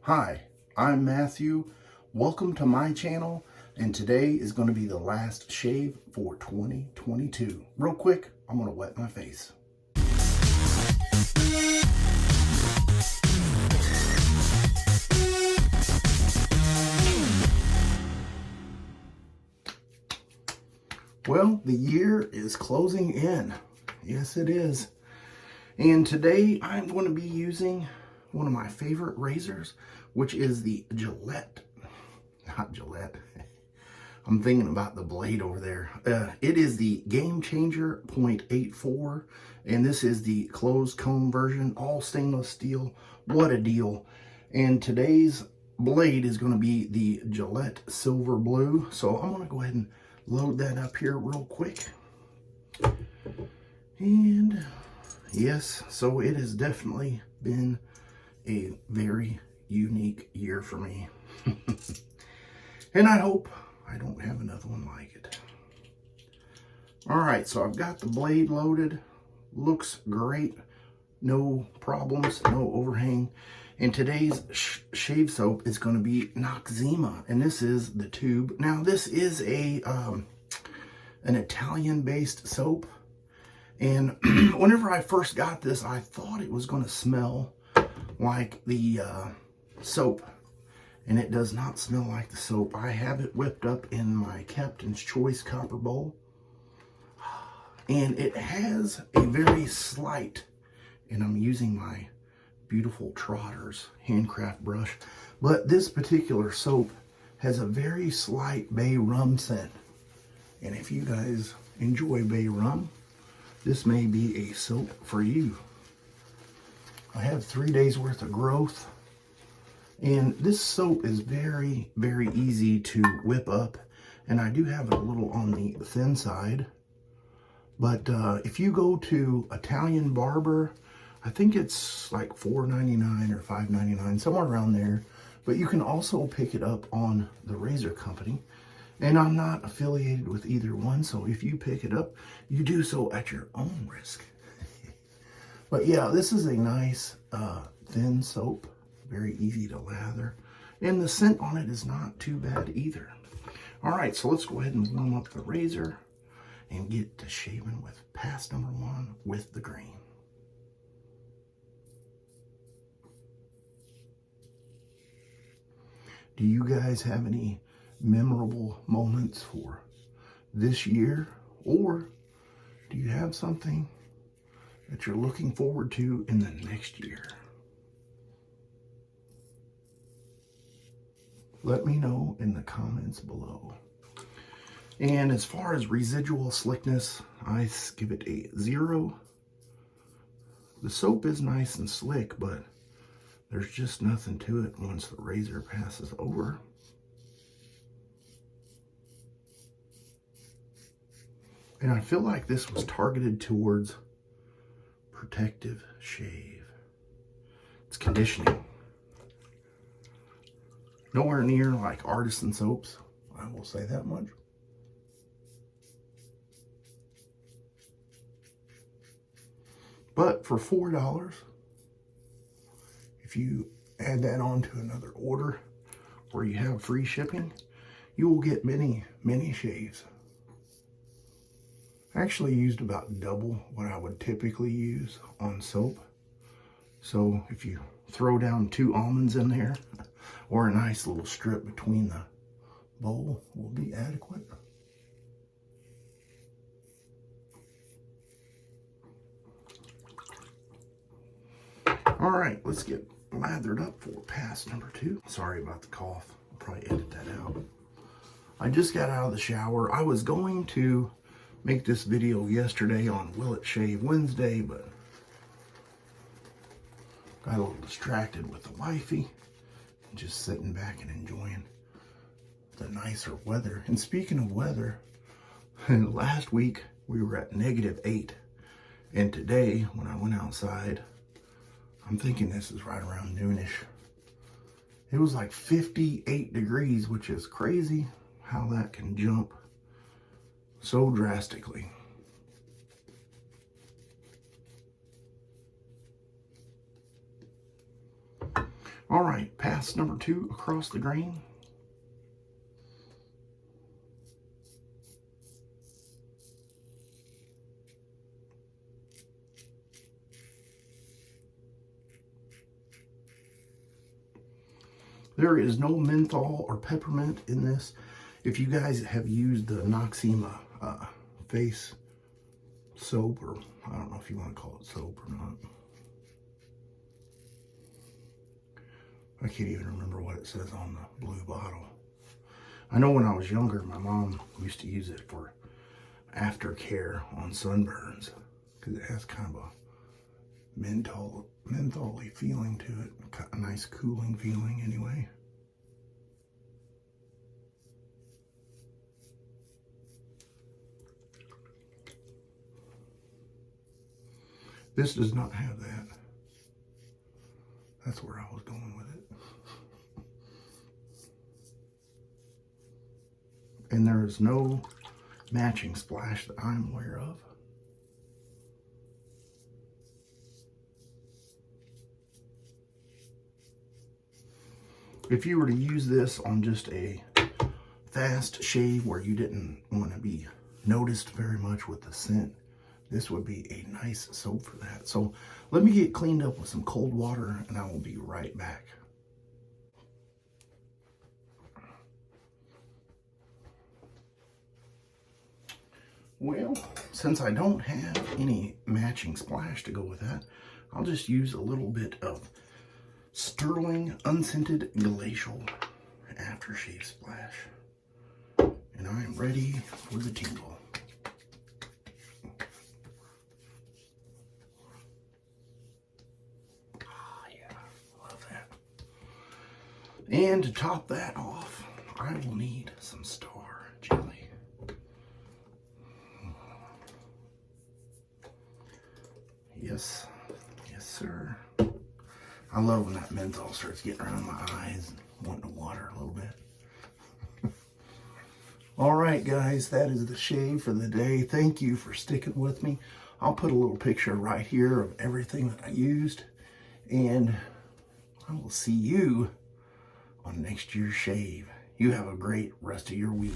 Hi, I'm Matthew. Welcome to my channel, and today is going to be the last shave for 2022. Real quick, I'm going to wet my face. Well, the year is closing in. Yes, it is. And today I'm going to be using one of my favorite razors, which is the Gillette. Not Gillette. I'm thinking about the blade over there. It is the GameChanger .84, and this is the closed comb version, all stainless steel. What a deal. And today's blade is going to be the Gillette Silver Blue. So I'm going to go ahead and load that up here real quick. And yes, so it has definitely been a very unique year for me. And I hope I don't have another one like it. All right, so I've got the blade loaded. Looks great. No problems, no overhang. And today's shave soap is going to be Noxzema, and this is the tube. Now, this is an Italian-based soap. And whenever I first got this, I thought it was going to smell like the soap. And it does not smell like the soap. I have it whipped up in my Captain's Choice copper bowl. And it has a very slight, and I'm using my beautiful Trotters handcraft brush, but this particular soap has a very slight bay rum scent. And if you guys enjoy bay rum, this may be a soap for you. I have 3 days worth of growth. And this soap is very, very easy to whip up. And I do have it a little on the thin side. But if you go to Italian Barber, I think it's like $4.99 or $5.99, somewhere around there. But you can also pick it up on the Razor Company. And I'm not affiliated with either one. So if you pick it up, you do so at your own risk. But yeah, this is a nice thin soap. Very easy to lather. And the scent on it is not too bad either. All right, so let's go ahead and warm up the razor and get to shaving with pass number 1 with the green. Do you guys have any memorable moments for this year? Or do you have something that you're looking forward to in the next year? Let me know in the comments below. And as far as residual slickness, I give it a 0. The soap is nice and slick, but there's just nothing to it once the razor passes over. And I feel like this was targeted towards protective shave. It's conditioning. Nowhere near like artisan soaps, I will say that much. But for $4, if you add that on to another order where you have free shipping, you will get many, many shaves. I actually used about double what I would typically use on soap. So if you throw down 2 almonds in there, or a nice little strip between the bowl, will be adequate. All right, let's get lathered up for pass number 2. Sorry about the cough. I'll probably edit that out. I just got out of the shower. I was going to make this video yesterday on Will It Shave Wednesday, but got a little distracted with the wifey. Just sitting back and enjoying the nicer weather. And speaking of weather, last week we were at -8. And today, when I went outside, I'm thinking this is right around noonish, it was like 58 degrees, which is crazy how that can jump so drastically. All right, pass number 2 across the grain. There is no menthol or peppermint in this. If you guys have used the Noxzema face soap, or I don't know if you want to call it soap or not. I can't even remember what it says on the blue bottle. I know when I was younger, my mom used to use it for aftercare on sunburns because it has kind of a mentholy feeling to it, a nice cooling feeling anyway. This does not have that. That's where I was going with it. And there is no matching splash that I'm aware of. If you were to use this on just a fast shave where you didn't want to be noticed very much with the scent, this would be a nice soap for that. So let me get cleaned up with some cold water and I will be right back. Well, since I don't have any matching splash to go with that, I'll just use a little bit of Stirling unscented Glacial aftershave splash. And I am ready for the tingle. And to top that off, I will need some star jelly. Yes, yes sir. I love when that menthol starts getting around my eyes and wanting to water a little bit. All right guys, that is the shave for the day. Thank you for sticking with me. I'll put a little picture right here of everything that I used, and I will see you on next year's shave. You have a great rest of your week.